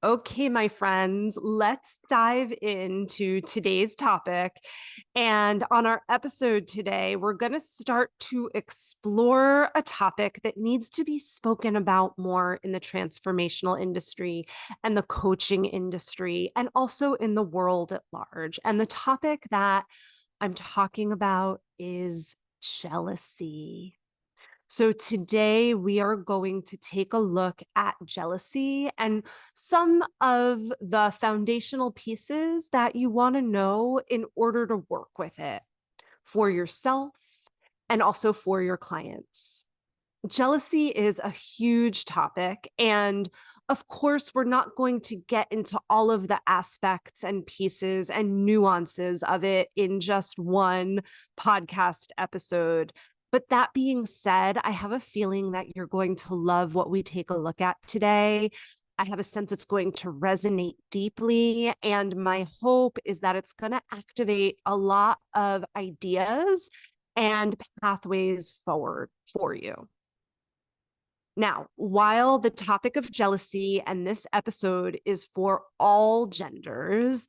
Okay, my friends, let's dive into today's topic. And on our episode today, we're going to start to explore a topic that needs to be spoken about more in the transformational industry and the coaching industry, and also in the world at large. And the topic that I'm talking about is jealousy. So, today we are going to take a look at jealousy and some of the foundational pieces that you want to know in order to work with it for yourself and also for your clients. Jealousy is a huge topic. And of course, we're not going to get into all of the aspects and pieces and nuances of it in just one podcast episode. But that being said, I have a feeling that you're going to love what we take a look at today. I have a sense it's going to resonate deeply. And my hope is that it's going to activate a lot of ideas and pathways forward for you. Now, while the topic of jealousy and this episode is for all genders,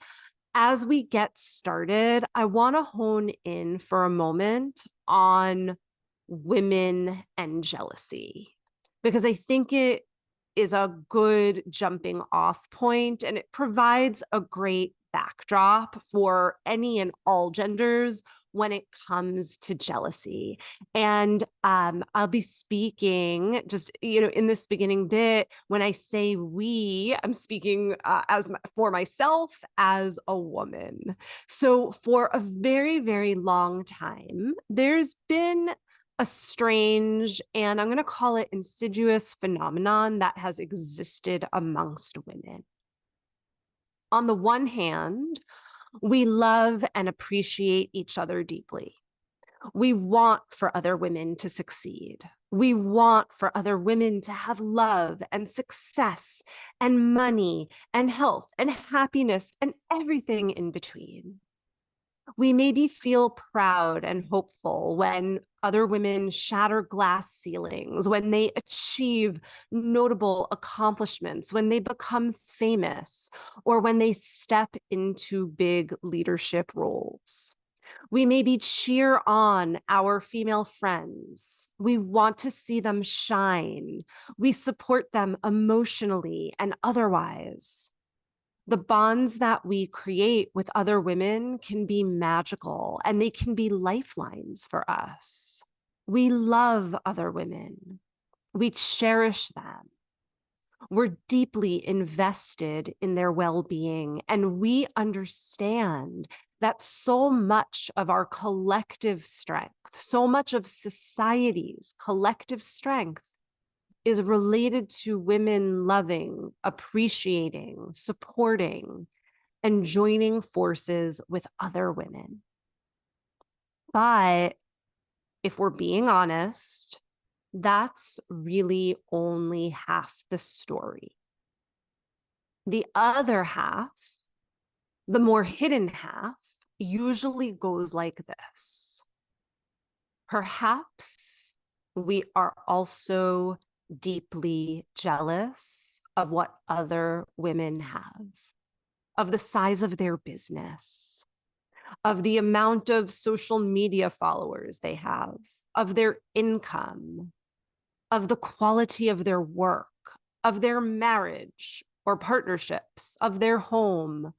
as we get started, I want to hone in for a moment on women and jealousy, because I think it is a good jumping off point and it provides a great backdrop for any and all genders when it comes to jealousy. And I'll be speaking just, in this beginning bit, when I say we, I'm speaking for myself as a woman. So for a very, very long time, there's been a strange, and I'm going to call it insidious phenomenon that has existed amongst women. On the one hand, we love and appreciate each other deeply. We want for other women to succeed. We want for other women to have love and success and money and health and happiness and everything in between. We maybe feel proud and hopeful when other women shatter glass ceilings, when they achieve notable accomplishments, when they become famous, or when they step into big leadership roles. We maybe cheer on our female friends. We want to see them shine. We support them emotionally and otherwise. The bonds that we create with other women can be magical and they can be lifelines for us. We love other women. We cherish them. We're deeply invested in their well-being, and we understand that so much of our collective strength, so much of society's collective strength is related to women loving, appreciating, supporting, and joining forces with other women. But if we're being honest, that's really only half the story. The other half, the more hidden half, usually goes like this. Perhaps we are also deeply jealous of what other women have, of the size of their business, of the amount of social media followers they have, of their income, of the quality of their work, of their marriage or partnerships, of their home.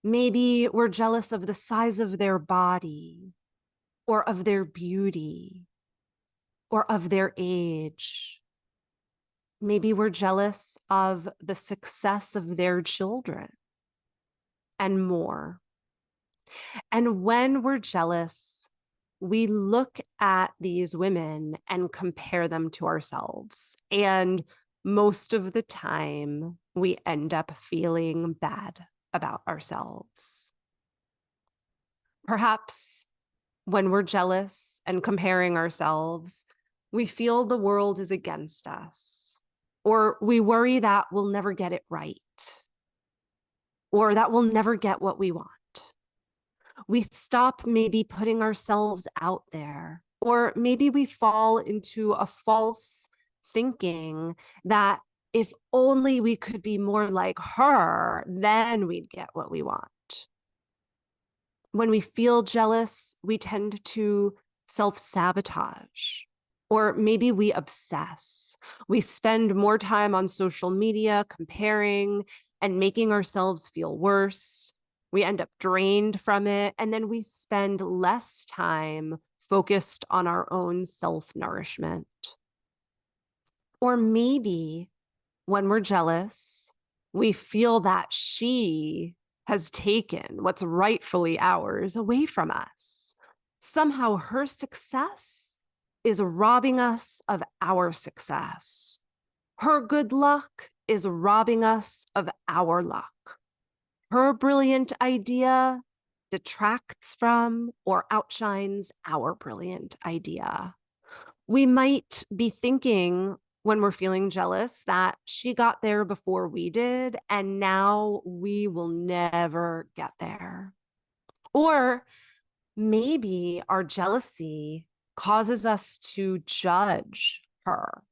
Maybe we're jealous of the size of their body or of their beauty or of their age. Maybe we're jealous of the success of their children and more. And when we're jealous, we look at these women and compare them to ourselves. And most of the time, we end up feeling bad about ourselves. Perhaps when we're jealous and comparing ourselves, we feel the world is against us, or we worry that we'll never get it right, or that we'll never get what we want. We stop maybe putting ourselves out there, or maybe we fall into a false thinking that If only we could be more like her, then we'd get what we want. When we feel jealous, we tend to self-sabotage, or maybe we obsess. We spend more time on social media comparing and making ourselves feel worse. We end up drained from it, and then we spend less time focused on our own self-nourishment. Or maybe when we're jealous, we feel that she has taken what's rightfully ours away from us. Somehow her success is robbing us of our success. Her good luck is robbing us of our luck. Her brilliant idea detracts from or outshines our brilliant idea. We might be thinking when we're feeling jealous that she got there before we did, and now we will never get there. Or maybe our jealousy causes us to judge her.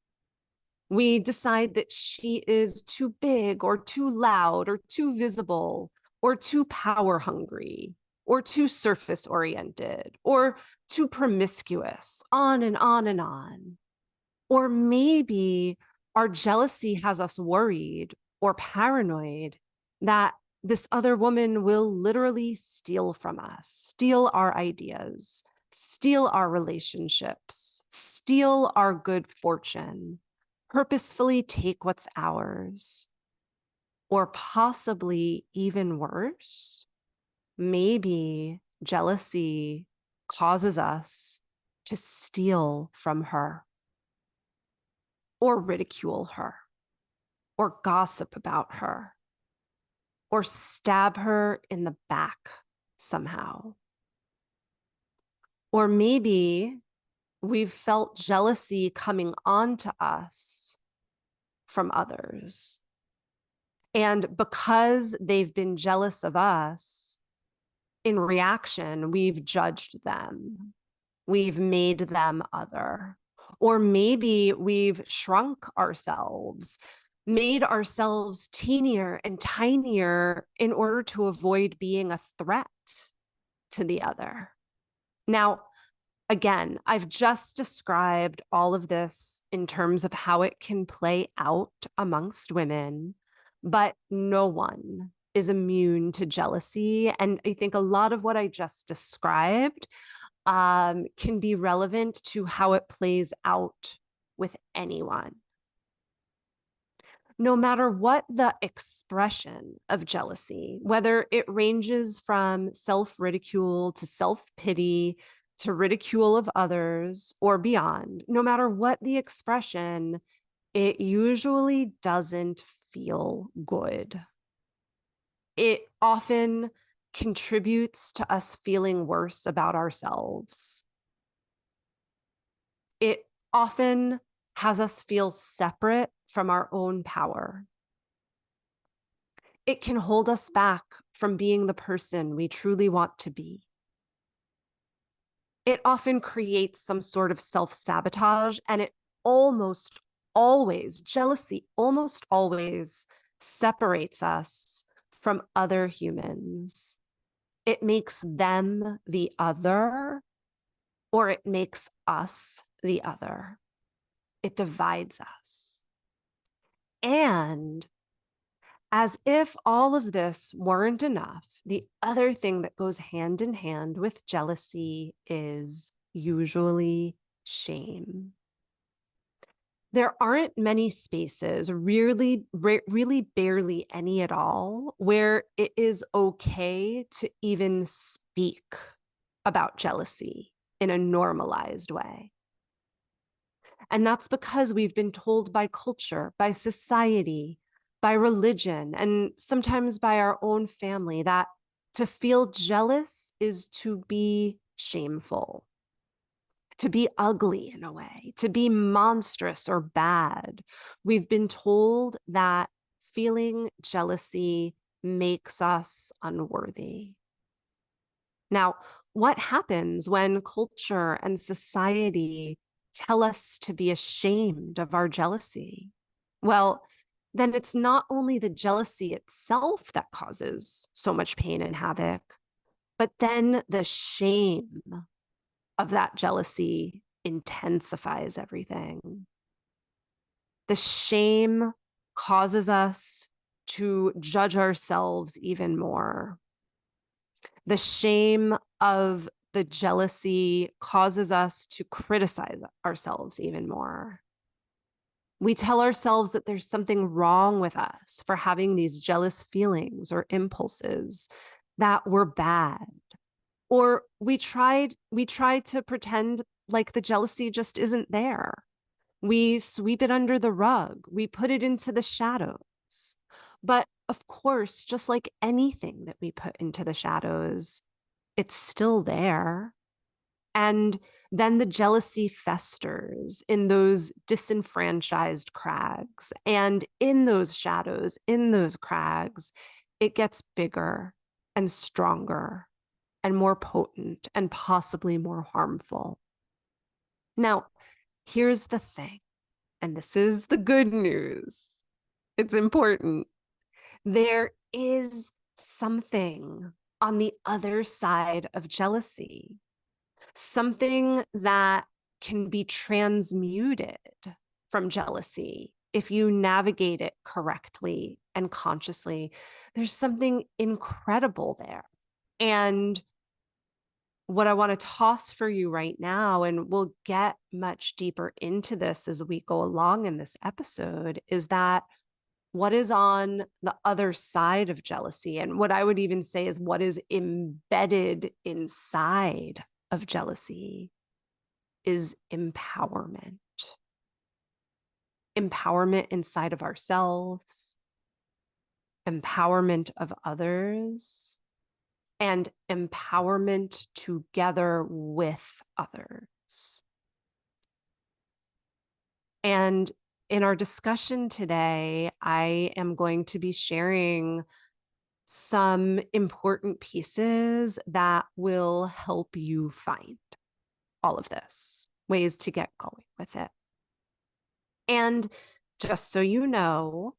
We decide that she is too big or too loud or too visible or too power hungry or too surface oriented or too promiscuous, on and on and on. Or maybe our jealousy has us worried or paranoid that this other woman will literally steal from us, steal our ideas, steal our relationships, steal our good fortune, purposefully take what's ours. Or possibly even worse, maybe jealousy causes us to steal from her, or ridicule her, or gossip about her, or stab her in the back somehow. Or maybe we've felt jealousy coming on to us from others. And because they've been jealous of us, in reaction, we've judged them. We've made them other. Or maybe we've shrunk ourselves, made ourselves teenier and tinier in order to avoid being a threat to the other. Now, again, I've just described all of this in terms of how it can play out amongst women, but no one is immune to jealousy. And I think a lot of what I just described can be relevant to how it plays out with anyone. No matter what the expression of jealousy, whether it ranges from self-ridicule to self-pity to ridicule of others or beyond, no matter what the expression, it usually doesn't feel good. It often contributes to us feeling worse about ourselves. It often has us feel separate from our own power. It can hold us back from being the person we truly want to be. It often creates some sort of self-sabotage, and it almost always, jealousy almost always separates us from other humans. It makes them the other, or it makes us the other. It divides us. And as if all of this weren't enough, the other thing that goes hand in hand with jealousy is usually shame. There aren't many spaces, really barely any at all, where it is okay to even speak about jealousy in a normalized way. And that's because we've been told by culture, by society, by religion, and sometimes by our own family that to feel jealous is to be shameful, to be ugly in a way, to be monstrous or bad. We've been told that feeling jealousy makes us unworthy. Now, what happens when culture and society tell us to be ashamed of our jealousy? Well, then it's not only the jealousy itself that causes so much pain and havoc, but then the shame of that jealousy intensifies everything. The shame causes us to judge ourselves even more. The shame of the jealousy causes us to criticize ourselves even more. We tell ourselves that there's something wrong with us for having these jealous feelings or impulses, that we're bad. Or we try to pretend like the jealousy just isn't there. We sweep it under the rug. We put it into the shadows. But of course, just like anything that we put into the shadows, it's still there. And then the jealousy festers in those disenfranchised crags. And in those shadows, in those crags, it gets bigger and stronger and more potent and possibly more harmful. Now, here's the thing, and this is the good news. It's important. There is something on the other side of jealousy, something that can be transmuted from jealousy if you navigate it correctly and consciously. There's something incredible there. And what I want to toss for you right now, and we'll get much deeper into this as we go along in this episode, is that what is on the other side of jealousy, and what I would even say is what is embedded inside of jealousy, is empowerment. Empowerment inside of ourselves, empowerment of others, and empowerment together with others. And in our discussion today, I am going to be sharing some important pieces that will help you find all of this, ways to get going with it. And just so you know,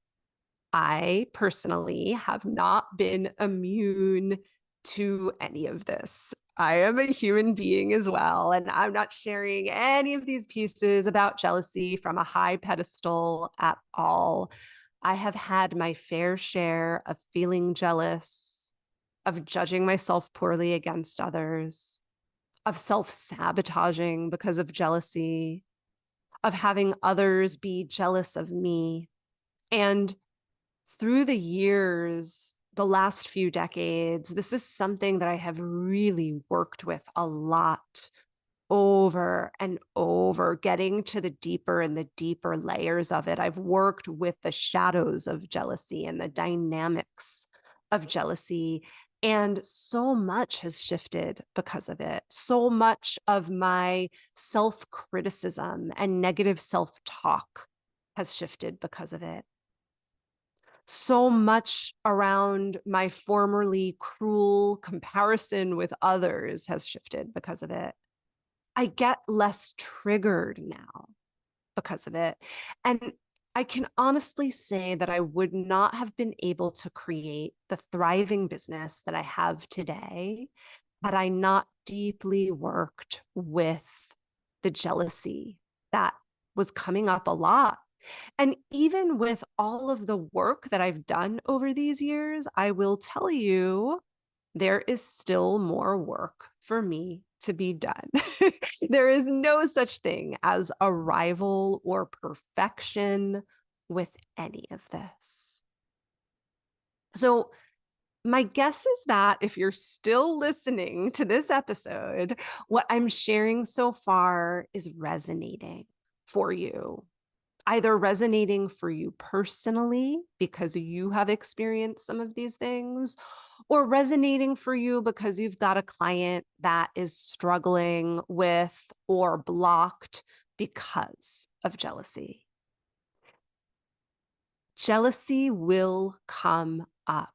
I personally have not been immune to any of this. I am a human being as well, and I'm not sharing any of these pieces about jealousy from a high pedestal at all. I have had my fair share of feeling jealous, of judging myself poorly against others, of self-sabotaging because of jealousy, of having others be jealous of me. And through the years, the last few decades, this is something that I have really worked with a lot over and over, getting to the deeper and the deeper layers of it. I've worked with the shadows of jealousy and the dynamics of jealousy. And so much has shifted because of it. So much of my self-criticism and negative self-talk has shifted because of it. So much around my formerly cruel comparison with others has shifted because of it. I get less triggered now because of it. And I can honestly say that I would not have been able to create the thriving business that I have today had I not deeply worked with the jealousy that was coming up a lot. And even with all of the work that I've done over these years, I will tell you, there is still more work for me to be done. There is no such thing as a rival or perfection with any of this. So, my guess is that if you're still listening to this episode, what I'm sharing so far is resonating for you. Either resonating for you personally because you have experienced some of these things, or resonating for you because you've got a client that is struggling with or blocked because of jealousy. Jealousy will come up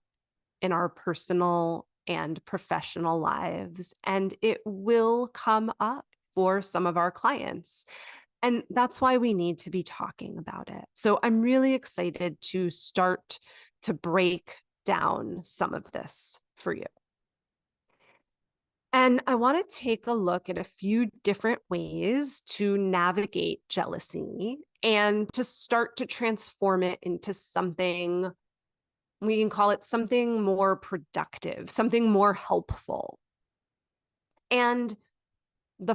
in our personal and professional lives, and it will come up for some of our clients. And that's why we need to be talking about it. So I'm really excited to start to break down some of this for you. And I want to take a look at a few different ways to navigate jealousy and to start to transform it into something, we can call it something more productive, something more helpful. And the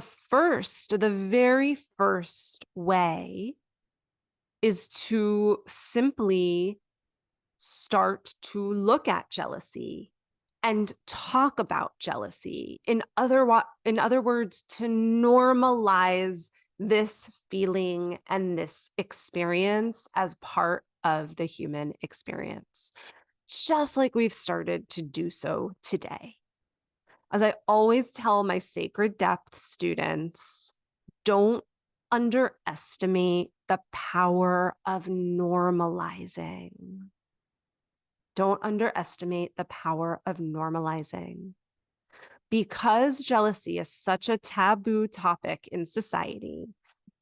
very first way is to simply start to look at jealousy and talk about jealousy. In other words, to normalize this feeling and this experience as part of the human experience, just like we've started to do so today. As I always tell my sacred depth students, don't underestimate the power of normalizing. Don't underestimate the power of normalizing. Because jealousy is such a taboo topic in society,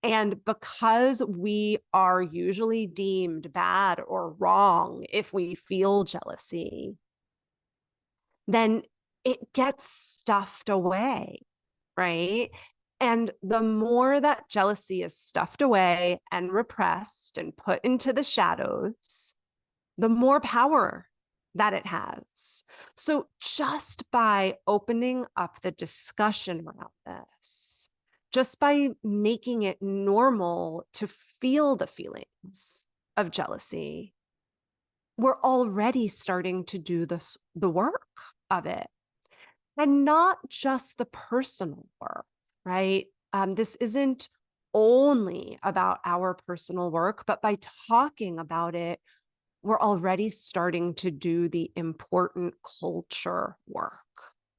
and because we are usually deemed bad or wrong if we feel jealousy, then it gets stuffed away, right? And the more that jealousy is stuffed away and repressed and put into the shadows, the more power that it has. So just by opening up the discussion around this, just by making it normal to feel the feelings of jealousy, we're already starting to do the work of it. And not just the personal work, right? This isn't only about our personal work, but by talking about it, we're already starting to do the important culture work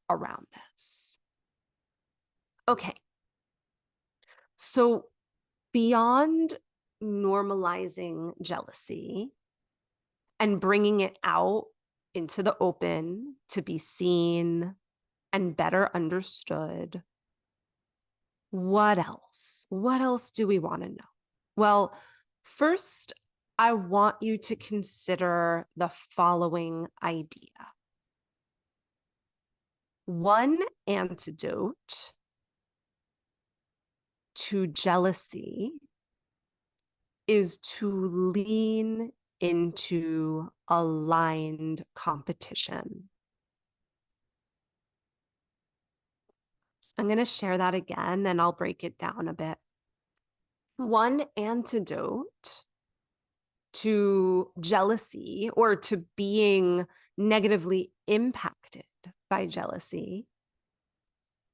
around this. Okay. So beyond normalizing jealousy and bringing it out into the open to be seen and better understood, what else? What else do we want to know? Well, first, I want you to consider the following idea. One antidote to jealousy is to lean into aligned competition. I'm going to share that again and I'll break it down a bit. One antidote to jealousy or to being negatively impacted by jealousy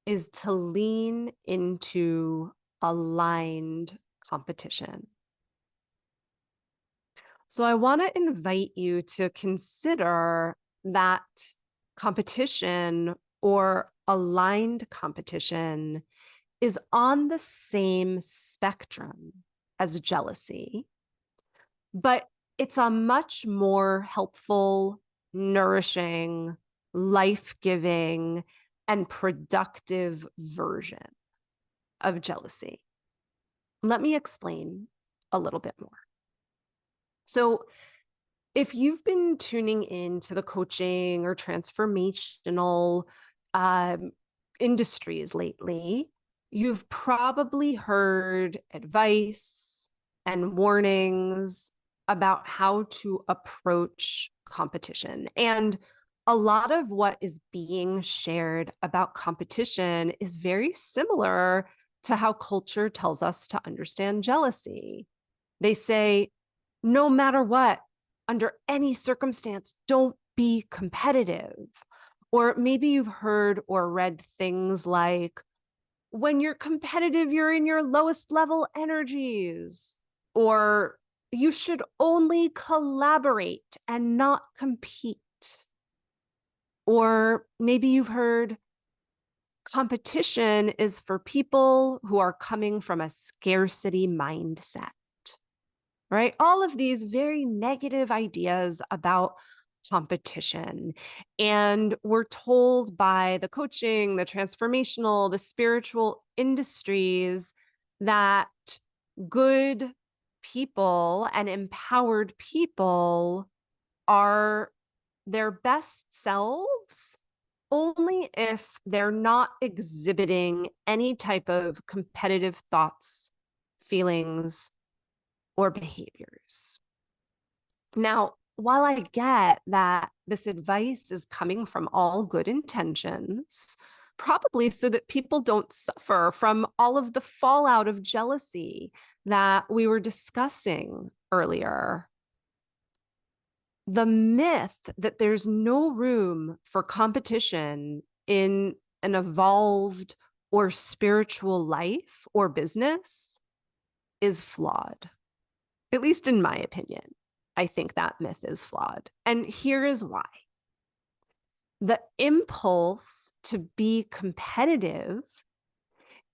is to lean into aligned competition. So I want to invite you to consider that competition or aligned competition is on the same spectrum as jealousy, but it's a much more helpful, nourishing, life-giving, and productive version of jealousy. Let me explain a little bit more. So if you've been tuning into the coaching or transformational industries lately, you've probably heard advice and warnings about how to approach competition. And a lot of what is being shared about competition is very similar to how culture tells us to understand jealousy. They say, no matter what, under any circumstance, don't be competitive. Or maybe you've heard or read things like, when you're competitive, you're in your lowest level energies. Or you should only collaborate and not compete. Or maybe you've heard competition is for people who are coming from a scarcity mindset, right? All of these very negative ideas about competition. And we're told by the coaching, the transformational, the spiritual industries that good people and empowered people are their best selves only if they're not exhibiting any type of competitive thoughts, feelings, or behaviors. Now, while I get that this advice is coming from all good intentions, probably so that people don't suffer from all of the fallout of jealousy that we were discussing earlier, the myth that there's no room for competition in an evolved or spiritual life or business is flawed, at least in my opinion. I think that myth is flawed. And here is why. The impulse to be competitive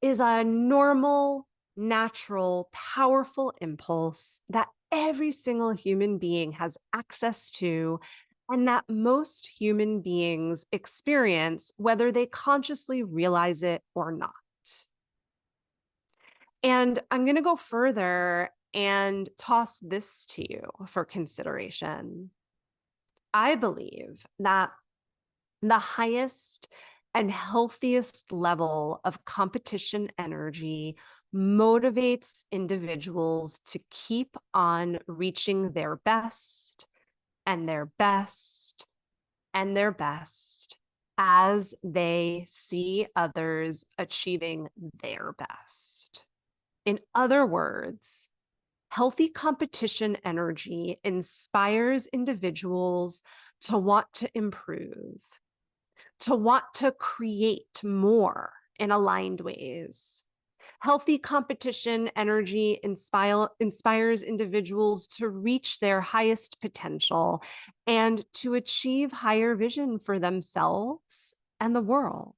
is a normal, natural, powerful impulse that every single human being has access to and that most human beings experience, whether they consciously realize it or not. And I'm going to go further and toss this to you for consideration. I believe that the highest and healthiest level of competition energy motivates individuals to keep on reaching their best and their best and their best as they see others achieving their best. In other words, healthy competition energy inspires individuals to want to improve, to want to create more in aligned ways. Healthy competition energy inspires individuals to reach their highest potential and to achieve higher vision for themselves and the world.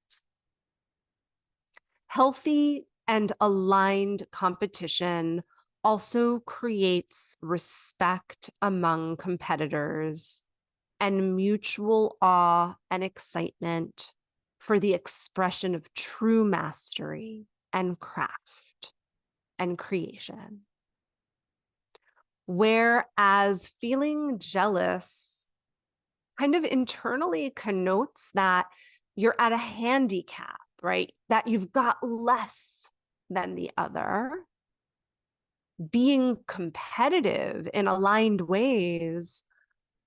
Healthy and aligned competition also creates respect among competitors and mutual awe and excitement for the expression of true mastery and craft and creation. Whereas feeling jealous kind of internally connotes that you're at a handicap, right? That you've got less than the other. Being competitive in aligned ways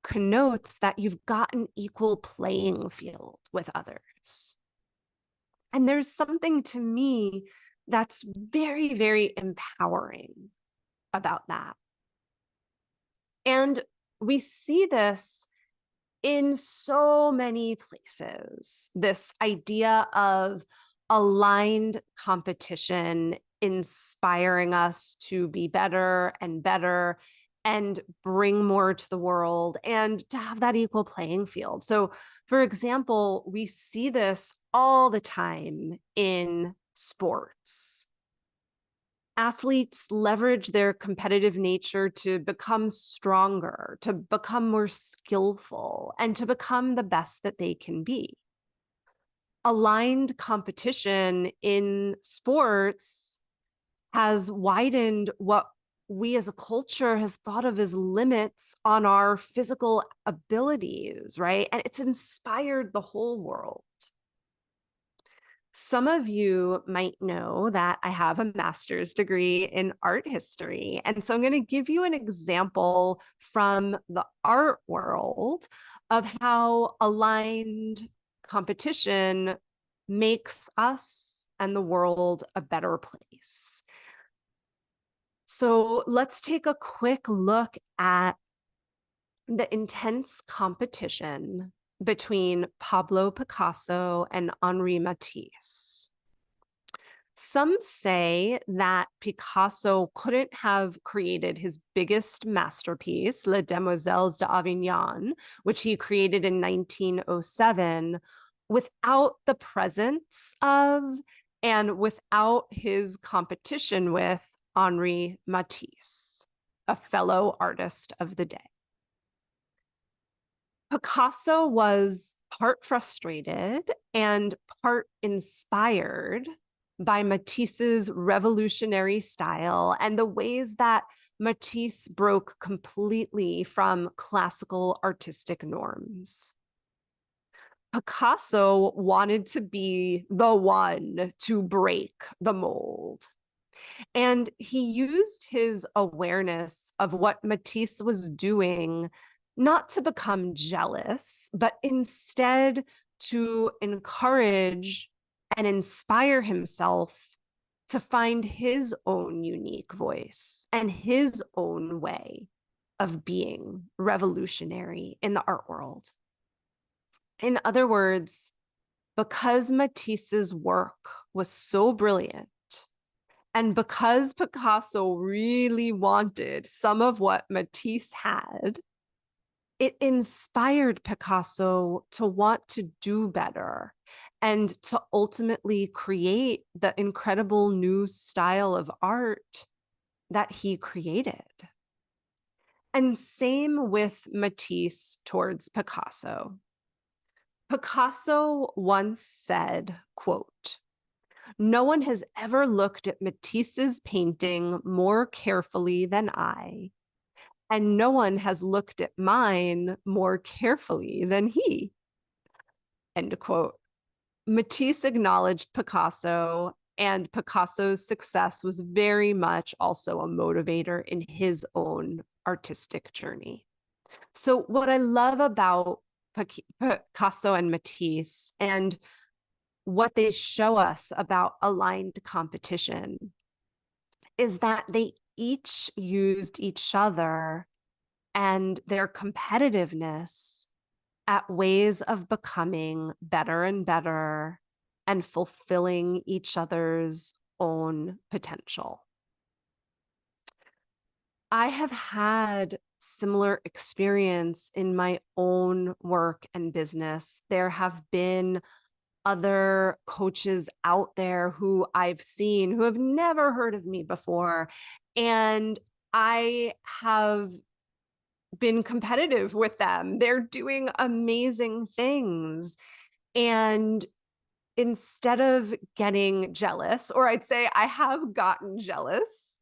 connotes that you've got an equal playing field with others. And there's something to me that's very, very empowering about that. And we see this in so many places, this idea of aligned competition inspiring us to be better and better and bring more to the world and to have that equal playing field. So, for example, we see this all the time in sports. Athletes leverage their competitive nature to become stronger, to become more skillful, and to become the best that they can be. Aligned competition in sports has widened what we as a culture has thought of as limits on our physical abilities, right? And it's inspired the whole world. Some of you might know that I have a master's degree in art history. And so I'm going to give you an example from the art world of how aligned competition makes us and the world a better place. So let's take a quick look at the intense competition between Pablo Picasso and Henri Matisse. Some say that Picasso couldn't have created his biggest masterpiece, Les Demoiselles d'Avignon, which he created in 1907, without the presence of and without his competition with Henri Matisse, a fellow artist of the day. Picasso was part frustrated and part inspired by Matisse's revolutionary style and the ways that Matisse broke completely from classical artistic norms. Picasso wanted to be the one to break the mold. And he used his awareness of what Matisse was doing not to become jealous, but instead to encourage and inspire himself to find his own unique voice and his own way of being revolutionary in the art world. In other words, because Matisse's work was so brilliant, and because Picasso really wanted some of what Matisse had, it inspired Picasso to want to do better and to ultimately create the incredible new style of art that he created. And same with Matisse towards Picasso. Picasso once said, quote, "No one has ever looked at Matisse's painting more carefully than I, and no one has looked at mine more carefully than he." End quote. Matisse acknowledged Picasso, and Picasso's success was very much also a motivator in his own artistic journey. So what I love about Picasso and Matisse and what they show us about aligned competition is that they each used each other and their competitiveness at ways of becoming better and better and fulfilling each other's own potential. I have had similar experience in my own work and business. There have been other coaches out there who I've seen who have never heard of me before. And I have been competitive with them. They're doing amazing things. And instead of getting jealous, or I'd say I have gotten jealous,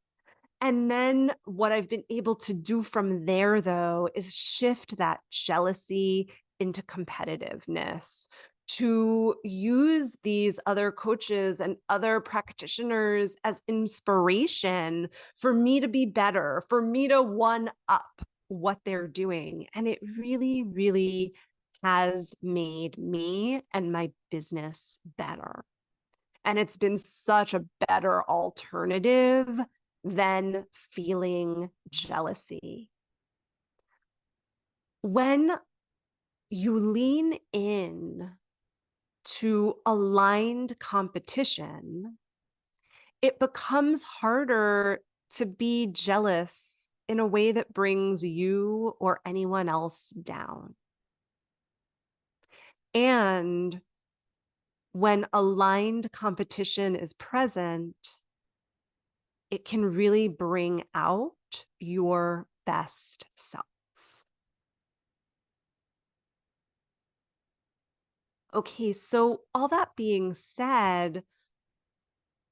and then what I've been able to do from there, though, is shift that jealousy into competitiveness, to use these other coaches and other practitioners as inspiration for me to be better, for me to one up what they're doing. And it really, really has made me and my business better. And it's been such a better alternative than feeling jealousy. When you lean in to aligned competition, it becomes harder to be jealous in a way that brings you or anyone else down. And when aligned competition is present, it can really bring out your best self. Okay, so all that being said,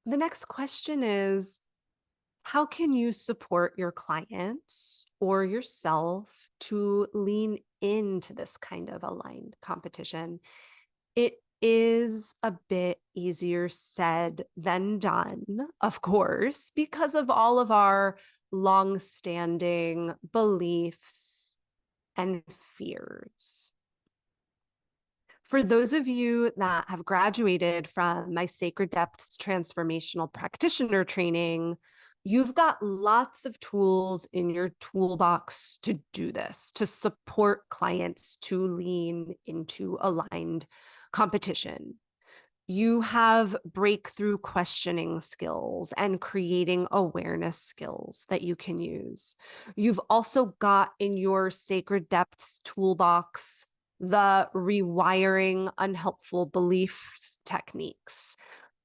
the next question is, how can you support your clients or yourself to lean into this kind of aligned competition? It is a bit easier said than done, of course, because of all of our long-standing beliefs and fears. For those of you that have graduated from my Sacred Depths Transformational Practitioner training, you've got lots of tools in your toolbox to do this, to support clients to lean into aligned competition. You have breakthrough questioning skills and creating awareness skills that you can use. You've also got in your Sacred Depths toolbox the rewiring unhelpful beliefs techniques.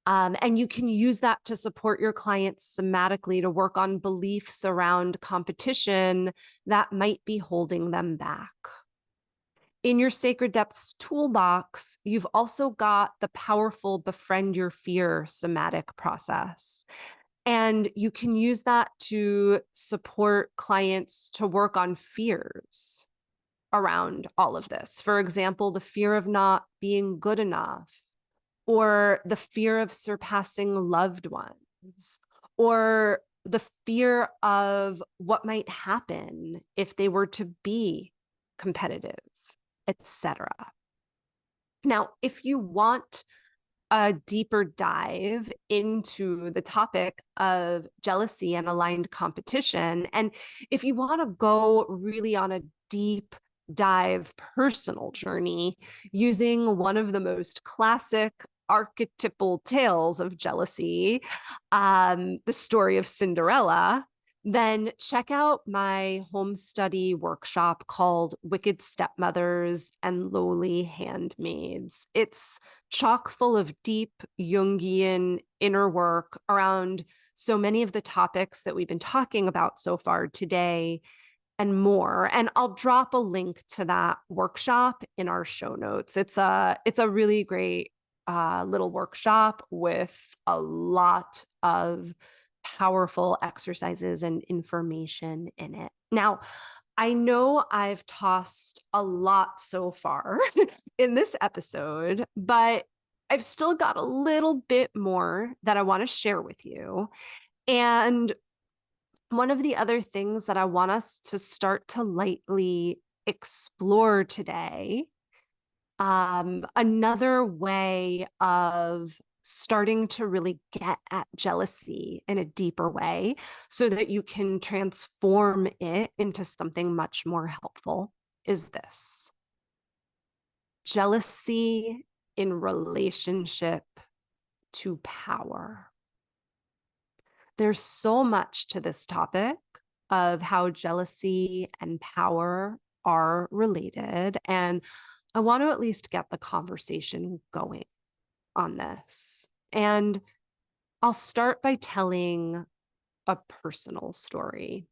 And you can use that to support your clients somatically to work on beliefs around competition that might be holding them back. In your Sacred Depths toolbox, you've also got the powerful Befriend Your Fear somatic process. And you can use that to support clients to work on fears around all of this. For example, the fear of not being good enough, or the fear of surpassing loved ones, or the fear of what might happen if they were to be competitive, etc. Now, if you want a deeper dive into the topic of jealousy and aligned competition, and if you want to go really on a deep dive personal journey using one of the most classic archetypal tales of jealousy, the story of Cinderella, then check out my home study workshop called Wicked Stepmothers and Lowly Handmaids. It's chock full of deep Jungian inner work around so many of the topics that we've been talking about so far today and more. And I'll drop a link to that workshop in our show notes. It's a really great little workshop with a lot of powerful exercises and information in it. Now, I know I've tossed a lot so far in this episode, but I've still got a little bit more that I want to share with you. And one of the other things that I want us to start to lightly explore today, another way of starting to really get at jealousy in a deeper way so that you can transform it into something much more helpful, is this: jealousy in relationship to power. There's so much to this topic of how jealousy and power are related, and I want to at least get the conversation going on this. And I'll start by telling a personal story.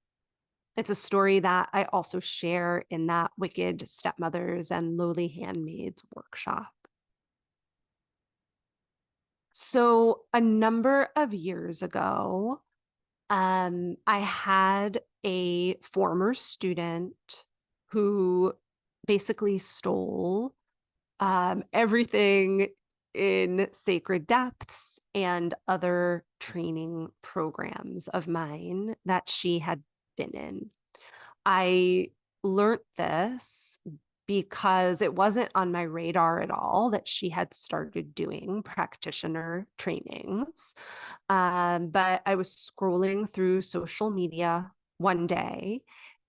It's a story that I also share in that Wicked Stepmothers and Lowly Handmaids workshop. So a number of years ago, I had a former student who basically stole everything in Sacred Depths and other training programs of mine that she had been in. I learned this because it wasn't on my radar at all that she had started doing practitioner trainings. But I was scrolling through social media one day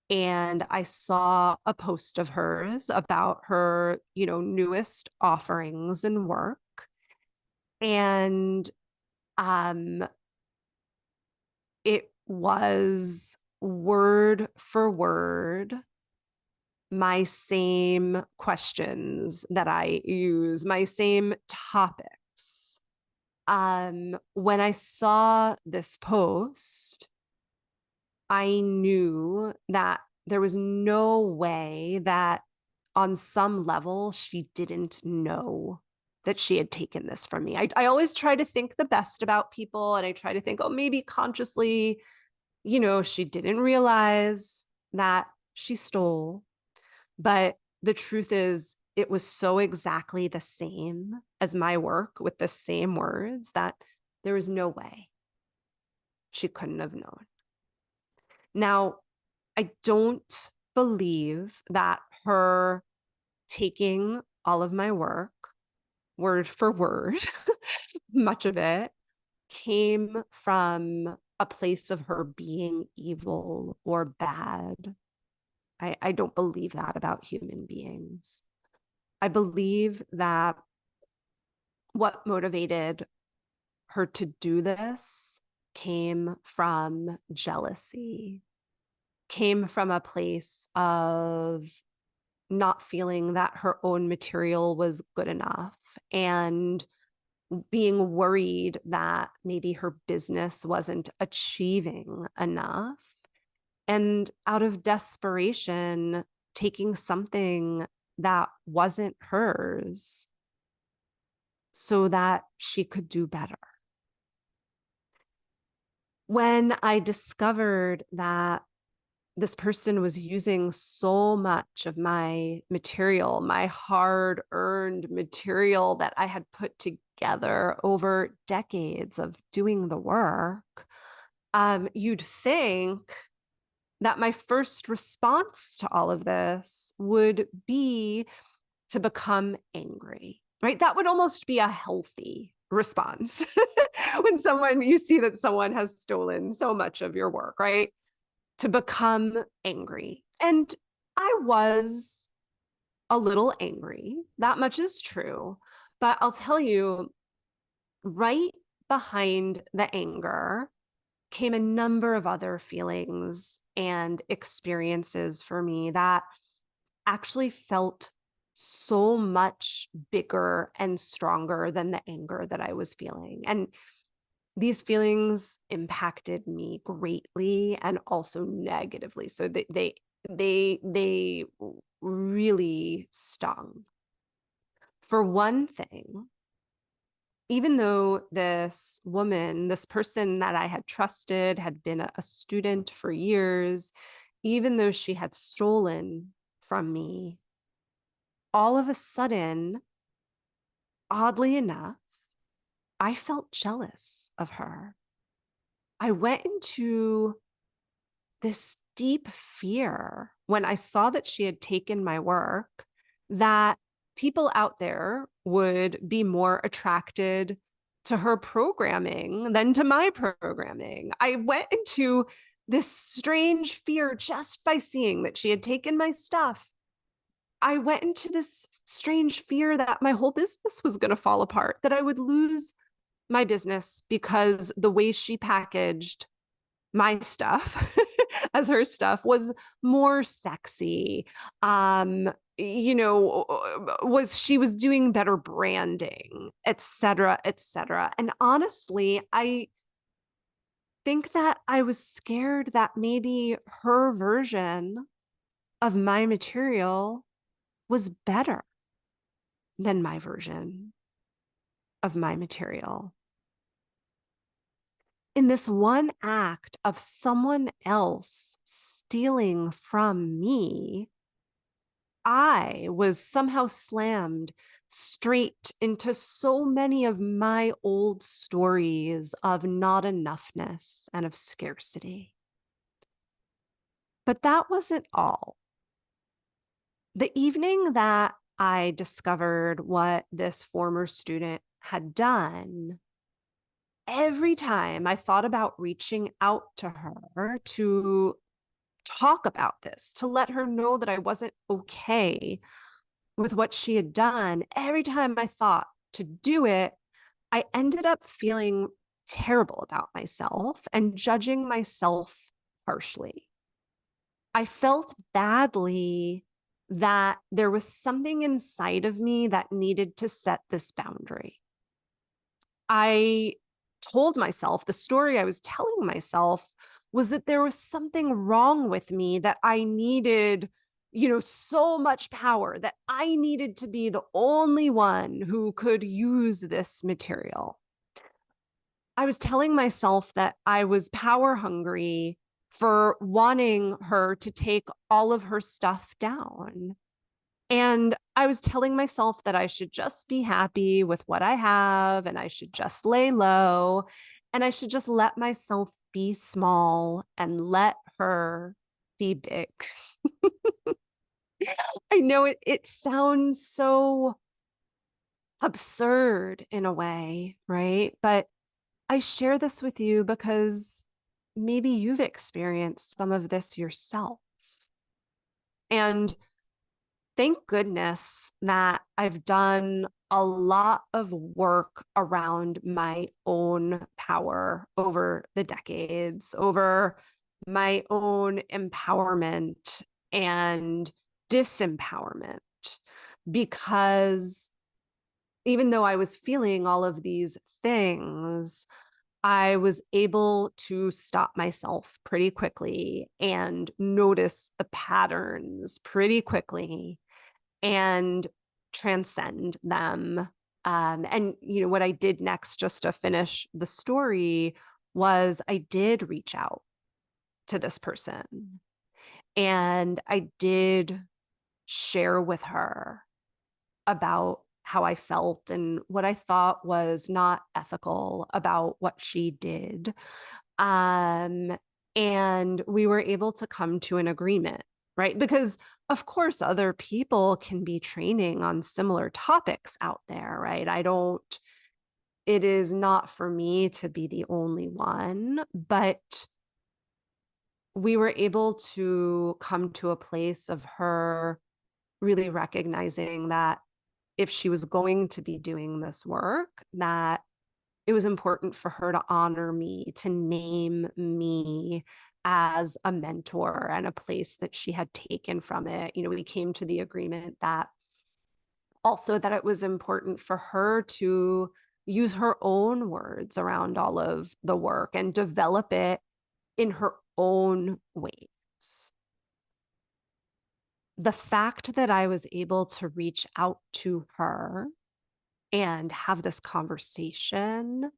and I saw a post of hers about her, newest offerings and work. And it was word for word my same questions that I use, my same topics. When I saw this post, I knew that there was no way that on some level she didn't know that she had taken this from me. I always try to think the best about people, and I try to think, oh, maybe consciously, she didn't realize that she stole. But the truth is, it was so exactly the same as my work with the same words that there was no way she couldn't have known. Now, I don't believe that her taking all of my work, word for word, much of it, came from a place of her being evil or bad. I don't believe that about human beings. I believe that what motivated her to do this came from jealousy, came from a place of not feeling that her own material was good enough and being worried that maybe her business wasn't achieving enough. And out of desperation, taking something that wasn't hers so that she could do better. When I discovered that this person was using so much of my material, my hard-earned material that I had put together over decades of doing the work, you'd think that my first response to all of this would be to become angry, right? That would almost be a healthy response when you see that someone has stolen so much of your work, right? To become angry. And I was a little angry. That much is true. But I'll tell you, right behind the anger came a number of other feelings and experiences for me that actually felt so much bigger and stronger than the anger that I was feeling. And these feelings impacted me greatly and also negatively. So they really stung. For one thing, even though this woman, this person that I had trusted, had been a student for years, even though she had stolen from me, all of a sudden, oddly enough, I felt jealous of her. I went into this deep fear when I saw that she had taken my work, that people out there would be more attracted to her programming than to my programming. I went into this strange fear just by seeing that she had taken my stuff. I went into this strange fear that my whole business was going to fall apart, that I would lose my business because the way she packaged my stuff as her stuff was more sexy. She was doing better branding, et cetera, et cetera. And honestly, I think that I was scared that maybe her version of my material was better than my version of my material. In this one act of someone else stealing from me, I was somehow slammed straight into so many of my old stories of not enoughness and of scarcity. But that wasn't all. The evening that I discovered what this former student had done, every time I thought about reaching out to her to talk about this, to let her know that I wasn't okay with what she had done, every time I thought to do it, I ended up feeling terrible about myself and judging myself harshly. I felt badly that there was something inside of me that needed to set this boundary. I told myself, the story I was telling myself was that there was something wrong with me, that I needed, so much power, that I needed to be the only one who could use this material. I was telling myself that I was power hungry for wanting her to take all of her stuff down. And I was telling myself that I should just be happy with what I have, and I should just lay low, and I should just let myself be small and let her be big. I know it sounds so absurd in a way, right? But I share this with you because maybe you've experienced some of this yourself. And thank goodness that I've done a lot of work around my own power over the decades, over my own empowerment and disempowerment, because even though I was feeling all of these things, I was able to stop myself pretty quickly and notice the patterns pretty quickly and transcend them. And what I did next, just to finish the story, was I did reach out to this person and I did share with her about how I felt and what I thought was not ethical about what she did. Um, and we were able to come to an agreement, right? Because of course, other people can be training on similar topics out there, right? It is not for me to be the only one, but we were able to come to a place of her really recognizing that if she was going to be doing this work, that it was important for her to honor me, to name me as a mentor and a place that she had taken from it. We came to the agreement that also that it was important for her to use her own words around all of the work and develop it in her own ways. The fact that I was able to reach out to her and have this conversation,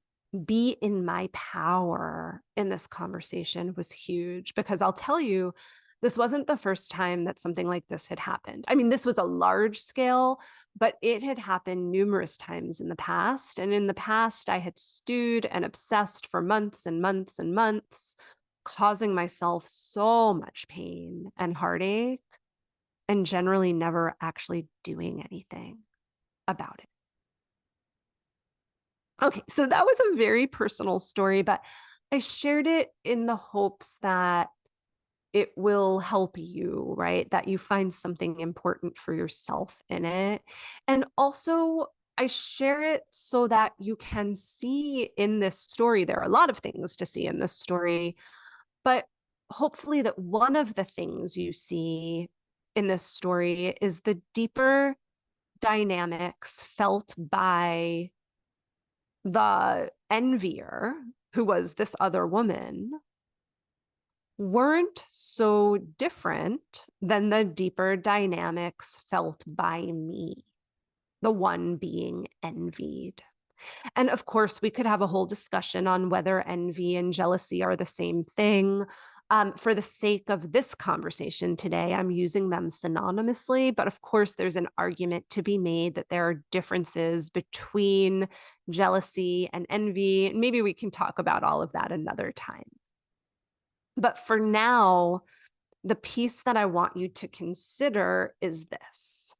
be in my power in this conversation was huge, because I'll tell you, this wasn't the first time that something like this had happened. I mean, this was a large scale, but it had happened numerous times in the past. And in the past, I had stewed and obsessed for months and months and months, causing myself so much pain and heartache, and generally never actually doing anything about it. Okay, so that was a very personal story, but I shared it in the hopes that it will help you, right? That you find something important for yourself in it. And also, I share it so that you can see in this story, there are a lot of things to see in this story, but hopefully that one of the things you see in this story is the deeper dynamics felt by the envier, who was this other woman, weren't so different than the deeper dynamics felt by me, the one being envied. And of course, we could have a whole discussion on whether envy and jealousy are the same thing. For the sake of this conversation today, I'm using them synonymously, but of course, there's an argument to be made that there are differences between jealousy and envy. Maybe we can talk about all of that another time. But for now, the piece that I want you to consider is this: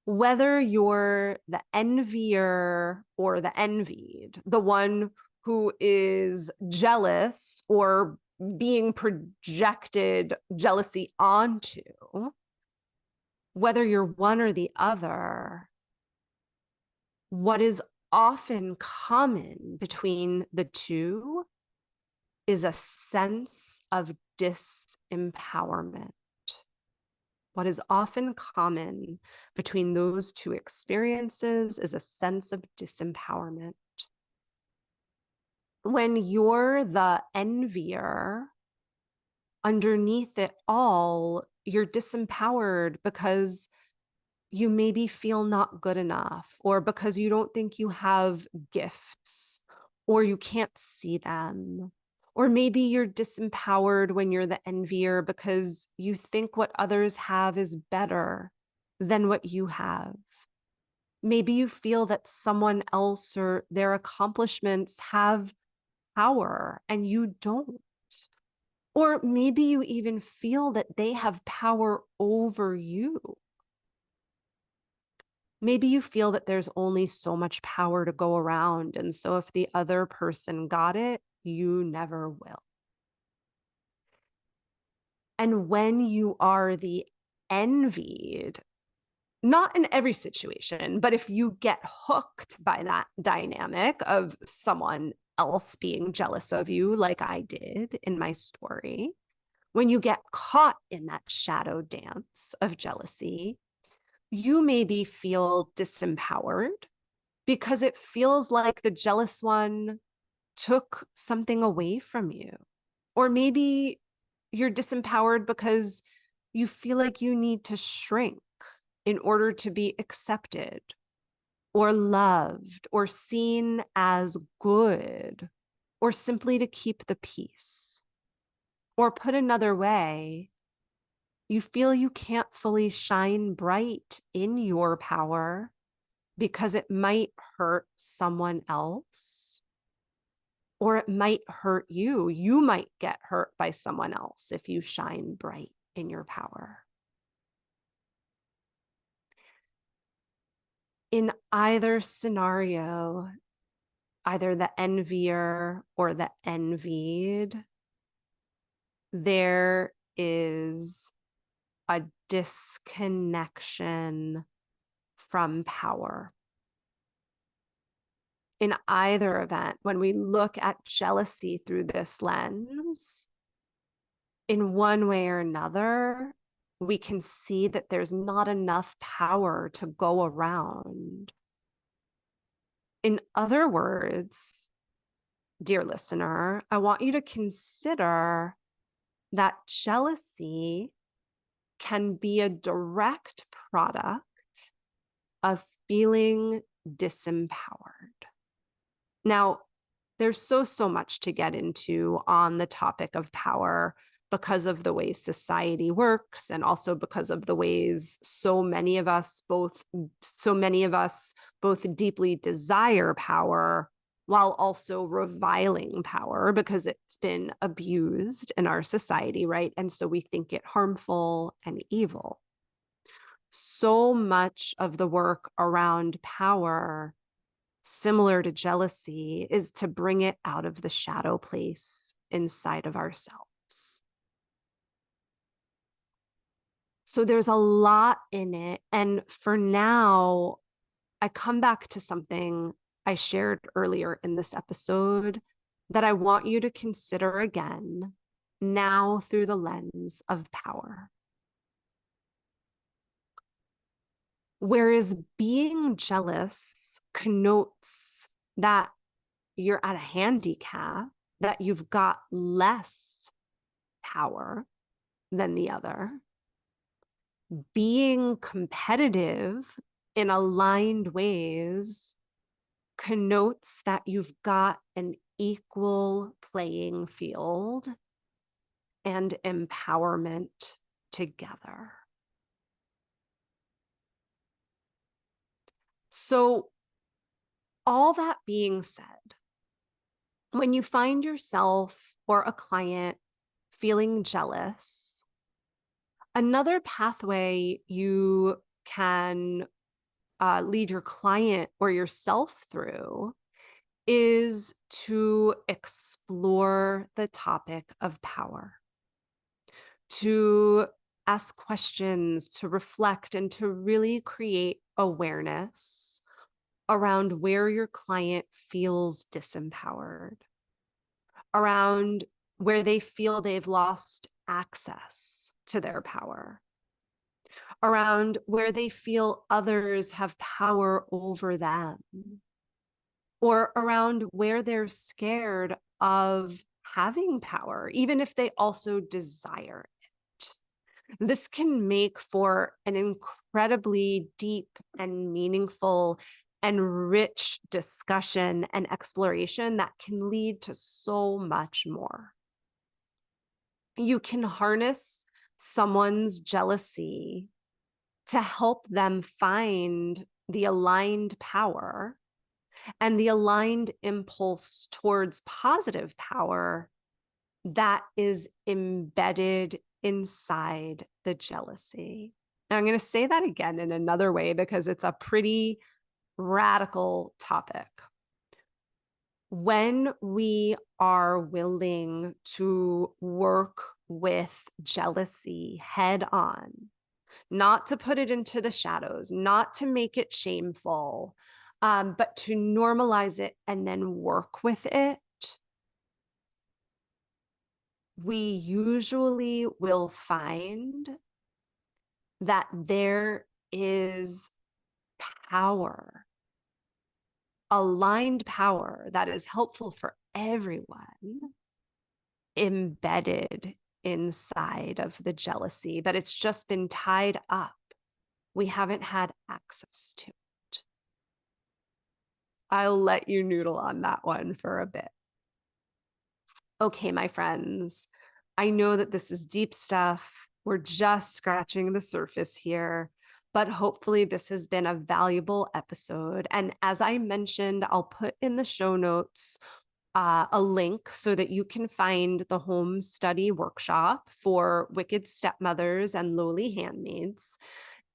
whether you're the envier or the envied, the one who is jealous or being projected jealousy onto, whether you're one or the other, what is often common between the two is a sense of disempowerment. What is often common between those two experiences is a sense of disempowerment. When you're the envier, underneath it all, you're disempowered because you maybe feel not good enough, or because you don't think you have gifts, or you can't see them. Or maybe you're disempowered when you're the envier because you think what others have is better than what you have. Maybe you feel that someone else or their accomplishments have power and you don't. Or maybe you even feel that they have power over you. Maybe you feel that there's only so much power to go around, and so if the other person got it, you never will. And when you are the envied, not in every situation, but if you get hooked by that dynamic of someone else being jealous of you, like I did in my story, when you get caught in that shadow dance of jealousy, you maybe feel disempowered because it feels like the jealous one took something away from you. Or maybe you're disempowered because you feel like you need to shrink in order to be accepted or loved or seen as good, or simply to keep the peace. Or put another way, you feel you can't fully shine bright in your power because it might hurt someone else, or it might hurt you. You might get hurt by someone else if you shine bright in your power. In either scenario, either the envier or the envied, there is a disconnection from power. In either event, when we look at jealousy through this lens, in one way or another, we can see that there's not enough power to go around. In other words, dear listener, I want you to consider that jealousy can be a direct product of feeling disempowered. Now, there's so much to get into on the topic of power because of the way society works, and also because of the ways so many of us both deeply desire power while also reviling power because it's been abused in our society, right? And so we think it harmful and evil. So much of the work around power, similar to jealousy, is to bring it out of the shadow place inside of ourselves. So there's a lot in it. And for now, I come back to something I shared earlier in this episode that I want you to consider again, now through the lens of power. Whereas being jealous connotes that you're at a handicap, that you've got less power than the other, being competitive in aligned ways connotes that you've got an equal playing field and empowerment together. So, all that being said, when you find yourself or a client feeling jealous, another pathway you can lead your client or yourself through is to explore the topic of power, to ask questions, to reflect, and to really create awareness around where your client feels disempowered, around where they feel they've lost access to their power, around where they feel others have power over them, or around where they're scared of having power, even if they also desire it. This can make for an incredibly deep and meaningful and rich discussion and exploration that can lead to so much more. You can harness someone's jealousy to help them find the aligned power and the aligned impulse towards positive power that is embedded inside the jealousy. Now, I'm going to say that again in another way because it's a pretty radical topic. When we are willing to work with jealousy head on, not to put it into the shadows, not to make it shameful, but to normalize it and then work with it, we usually will find that there is power, aligned power that is helpful for everyone, embedded inside of the jealousy, but it's just been tied up we haven't had access to it. I'll let you noodle on that one for a bit. Okay, my friends, I know that this is deep stuff. We're just scratching the surface here, but hopefully this has been a valuable episode. And as I mentioned, I'll put in the show notes a link so that you can find the home study workshop for wicked stepmothers and lowly handmaids.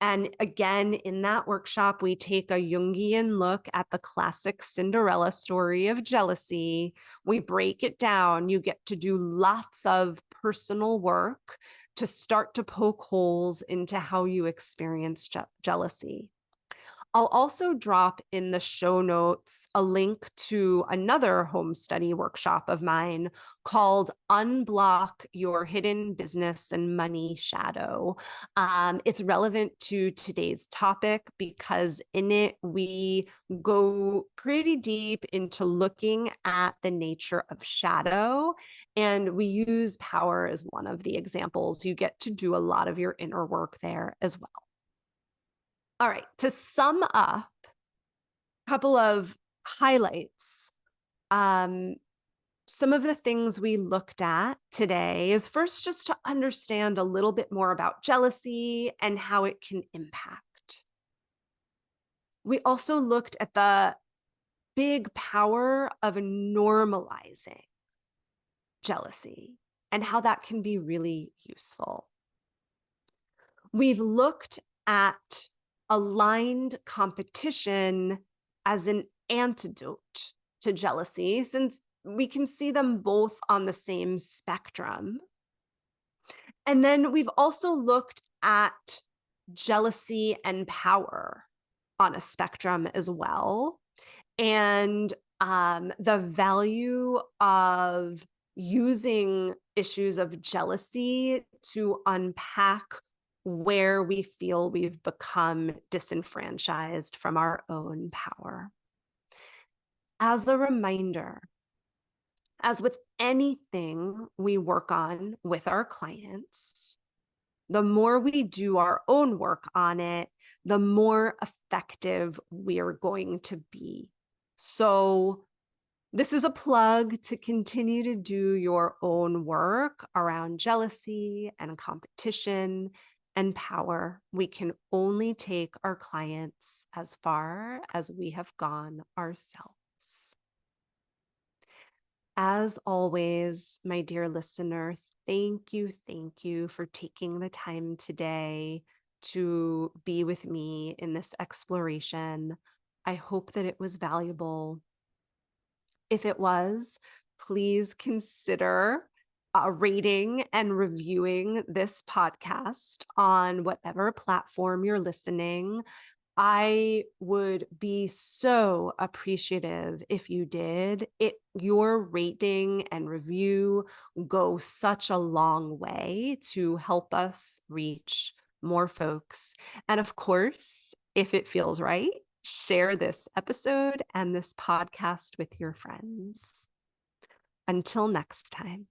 And again, in that workshop, we take a Jungian look at the classic Cinderella story of jealousy. We break it down. You get to do lots of personal work to start to poke holes into how you experience jealousy. I'll also drop in the show notes a link to another home study workshop of mine called Unblock Your Hidden Business and Money Shadow. It's relevant to today's topic because in it, we go pretty deep into looking at the nature of shadow, and we use power as one of the examples. You get to do a lot of your inner work there as well. All right, to sum up, a couple of highlights. Some of the things we looked at today is first just to understand a little bit more about jealousy and how it can impact. We also looked at the big power of normalizing jealousy and how that can be really useful. We've looked at aligned competition as an antidote to jealousy, since we can see them both on the same spectrum. And then we've also looked at jealousy and power on a spectrum as well, and the value of using issues of jealousy to unpack where we feel we've become disenfranchised from our own power. As a reminder, as with anything we work on with our clients, the more we do our own work on it, the more effective we're going to be. So this is a plug to continue to do your own work around jealousy and competition and power. We can only take our clients as far as we have gone ourselves. As always, my dear listener, thank you for taking the time today to be with me in this exploration. I hope that it was valuable. If it was, please consider rating and reviewing this podcast on whatever platform you're listening. I would be so appreciative if you did. Your rating and review go such a long way to help us reach more folks. And of course, if it feels right, share this episode and this podcast with your friends. Until next time.